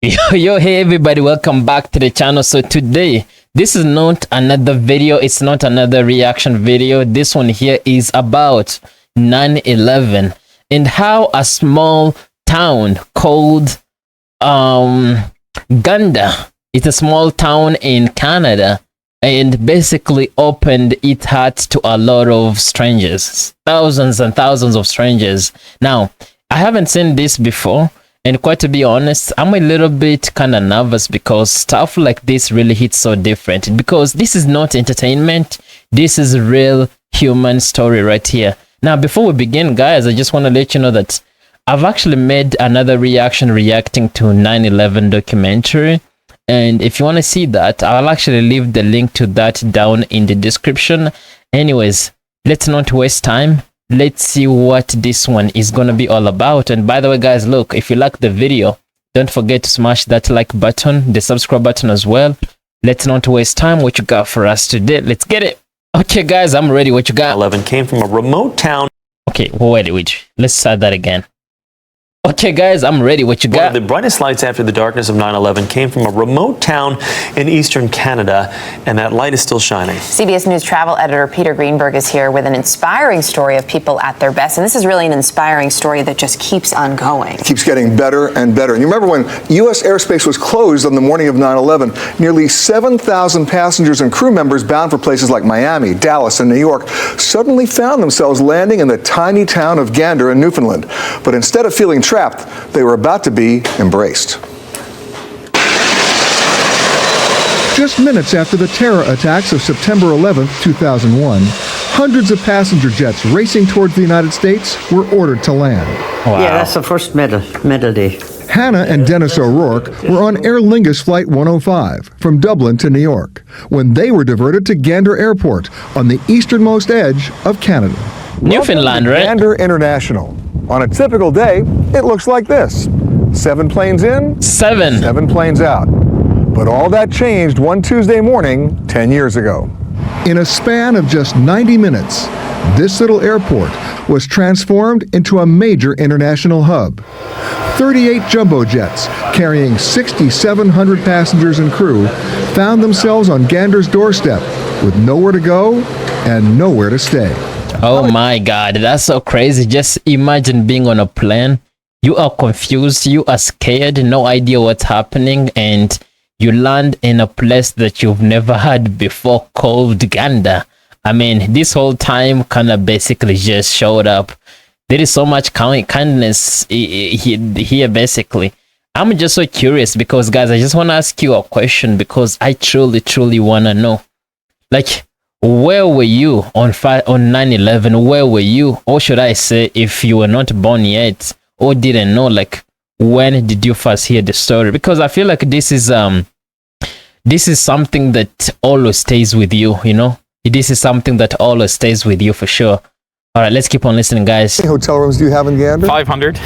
Hey everybody, welcome back to the channel. So today, this is not another video, it's not another reaction video. This one here is about 9/11 and how a small town called Gander, it's a small town in Canada, and basically opened its hearts to a lot of strangers, thousands and thousands of strangers. Now, I haven't seen this before. And quite to be honest, I'm a little bit kind of nervous because stuff like this really hits so different. Because this is not entertainment. This is a real human story right here. Now, before we begin, guys, I just want to let you know that I've actually made another reacting to 9/11 documentary. And if you want to see that, I'll actually leave the link to that down in the description. Anyways, let's not waste time. Let's see what this one is gonna be all about. And by the way, guys, look, if you like the video, don't forget to smash that like button, the subscribe button as well. Let's not waste time. What you got for us today? Let's get it. Okay, guys, I'm ready. What you got? 11 came from a remote town. Okay, wait. Let's start that again. Okay, guys, I'm ready. What you got? One of the brightest lights after the darkness of 9/11 came from a remote town in eastern Canada, and that light is still shining. CBS News travel editor Peter Greenberg is here with an inspiring story of people at their best. And this is really an inspiring story that just keeps on going. It keeps getting better and better. And you remember when U.S. airspace was closed on the morning of 9/11, nearly 7,000 passengers and crew members bound for places like Miami, Dallas, and New York suddenly found themselves landing in the tiny town of Gander in Newfoundland. But instead of feeling trapped, they were about to be embraced. Just minutes after the terror attacks of September 11, 2001, hundreds of passenger jets racing towards the United States were ordered to land. Wow. Yeah, that's the first medal day. Hannah and Dennis O'Rourke were on Aer Lingus Flight 105 from Dublin to New York when they were diverted to Gander Airport on the easternmost edge of Canada. Newfoundland, right? Gander International. On a typical day, it looks like this. 7 planes in, 7 planes out. But all that changed one Tuesday morning 10 years ago. In a span of just 90 minutes, this little airport was transformed into a major international hub. 38 jumbo jets carrying 6,700 passengers and crew found themselves on Gander's doorstep with nowhere to go and nowhere to stay. Oh my God, that's so crazy. Just imagine being on a plane. You are confused, you are scared, no idea what's happening, and you land in a place that you've never had before called Gander. I mean, this whole time kind of basically just showed up. There is so much kindness here basically. I'm just so curious because, guys, I just want to ask you a question because I truly want to know. Like, where were you on 9/11? Where were you? Or should I say, if you were not born yet or didn't know, like, when did you first hear the story? Because I feel like this is something that always stays with you, you know? This is something that always stays with you for sure. All right, let's keep on listening, guys. How many hotel rooms do you have in Gander? 500.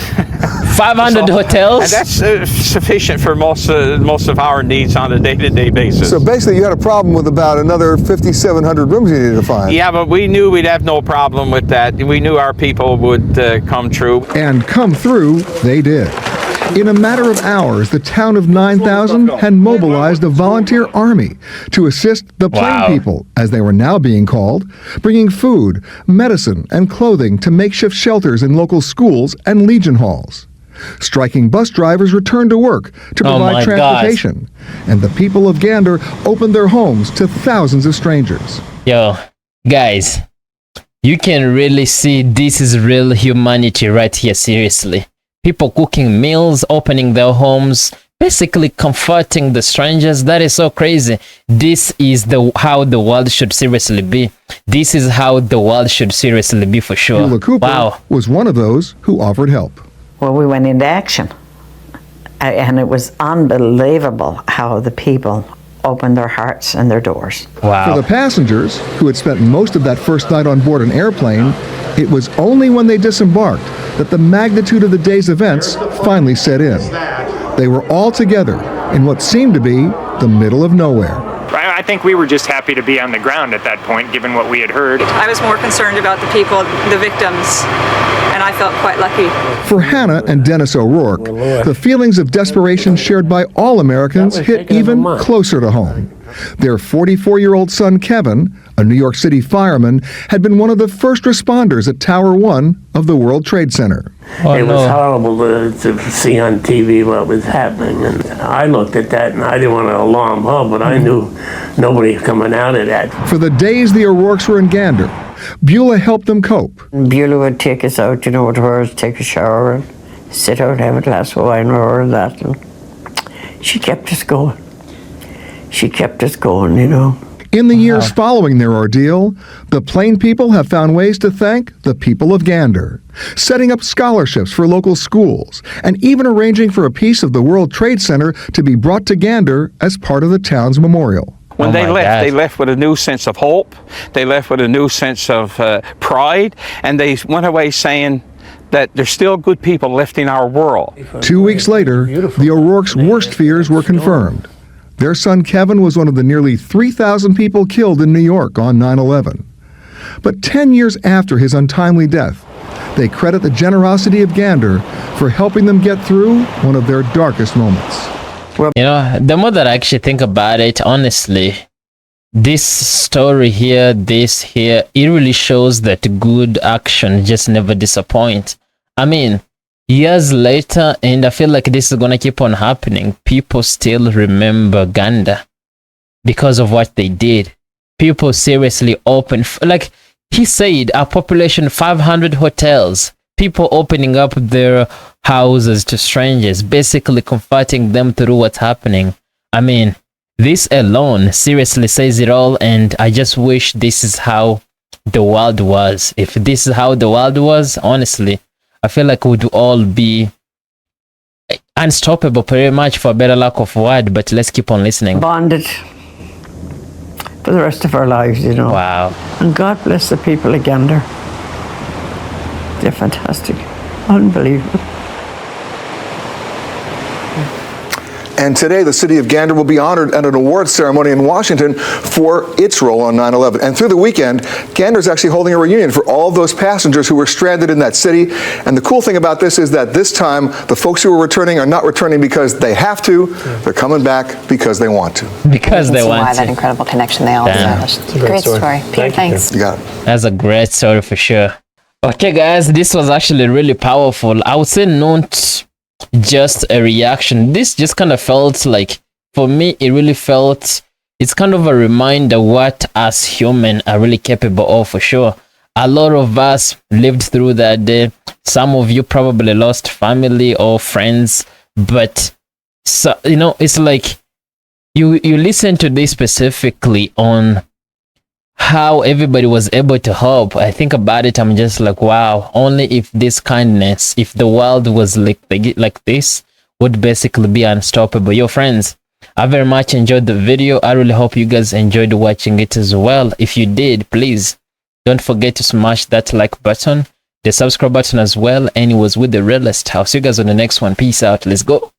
500 hotels? And that's sufficient for most of our needs on a day-to-day basis. So basically you had a problem with about another 5,700 rooms you needed to find. Yeah, but we knew we'd have no problem with that. We knew our people would come through. And come through, they did. In a matter of hours, the town of 9,000 had mobilized a volunteer army to assist the plain people, as they were now being called, bringing food, medicine, and clothing to makeshift shelters in local schools and Legion halls. Striking bus drivers returned to work to provide transportation, and the people of Gander opened their homes to thousands of strangers. Yo, guys, you can really see this is real humanity right here, seriously. People cooking meals, opening their homes, basically comforting the strangers. That is so crazy. This is how the world should seriously be. This is how the world should seriously be for sure. Sheila Cooper was one of those who offered help. Well, we went into action, and it was unbelievable how the people opened their hearts and their doors. Wow. For the passengers, who had spent most of that first night on board an airplane, it was only when they disembarked that the magnitude of the day's events finally set in. They were all together in what seemed to be the middle of nowhere. I think we were just happy to be on the ground at that point, given what we had heard. I was more concerned about the people, the victims, and I felt quite lucky. For Hannah and Dennis O'Rourke, the feelings of desperation shared by all Americans hit even closer to home. Their 44-year-old son, Kevin, a New York City fireman, had been one of the first responders at Tower 1 of the World Trade Center. It was horrible to see on TV what was happening. And I looked at that and I didn't want to alarm her, but I knew nobody coming out of that. For the days the O'Rourkes were in Gander, Beulah helped them cope. Beulah would take us out, to hers, take a shower, and sit out, have a glass of wine or that. And she kept us going. She kept us going, In the years following their ordeal, the Plain people have found ways to thank the people of Gander, setting up scholarships for local schools, and even arranging for a piece of the World Trade Center to be brought to Gander as part of the town's memorial. When they left with a new sense of hope, they left with a new sense of pride, and they went away saying that there's still good people left in our world. 2 weeks later, the O'Rourke's worst fears were confirmed. Their son Kevin was one of the nearly 3,000 people killed in New York on 9/11. But 10 years after his untimely death, they credit the generosity of Gander for helping them get through one of their darkest moments. The more that I actually think about it, honestly, this story here, it really shows that good action just never disappoints. I mean, years later, and I feel like this is gonna keep on happening, people still remember Gander because of what they did. People seriously open, like he said, our population 500 hotels, people opening up their houses to strangers, basically comforting them through what's happening. I mean, this alone seriously says it all, and I just wish this is how the world was. If this is how the world was, honestly, I feel like we'd all be unstoppable pretty much, for a better lack of word, but let's keep on listening. Bonded for the rest of our lives, Wow. And God bless the people of Gander. They're fantastic. Unbelievable. And today, the city of Gander will be honored at an awards ceremony in Washington for its role on 9/11. And through the weekend, Gander is actually holding a reunion for all of those passengers who were stranded in that city. And the cool thing about this is that this time, the folks who are returning are not returning because they have to. They're coming back because they want to. Because they want why to. that incredible connection they all established. Great story. Peter, thanks. You got it. That's a great story for sure. Okay, guys, this was actually really powerful. I would say not just a reaction. This just kind of felt like, for me, it really felt, it's kind of a reminder what us human are really capable of, for sure. A lot of us lived through that day. Some of you probably lost family or friends, but so, it's like you listen to this specifically on how everybody was able to help. I think about it, I'm just like, wow, only if this kindness, if the world was like this, would basically be unstoppable. Your friends, I very much enjoyed the video. I really hope you guys enjoyed watching it as well. If you did, please don't forget to smash that like button, the subscribe button as well, and it was with the realest. I'll see you guys on the next one. Peace out. Let's go.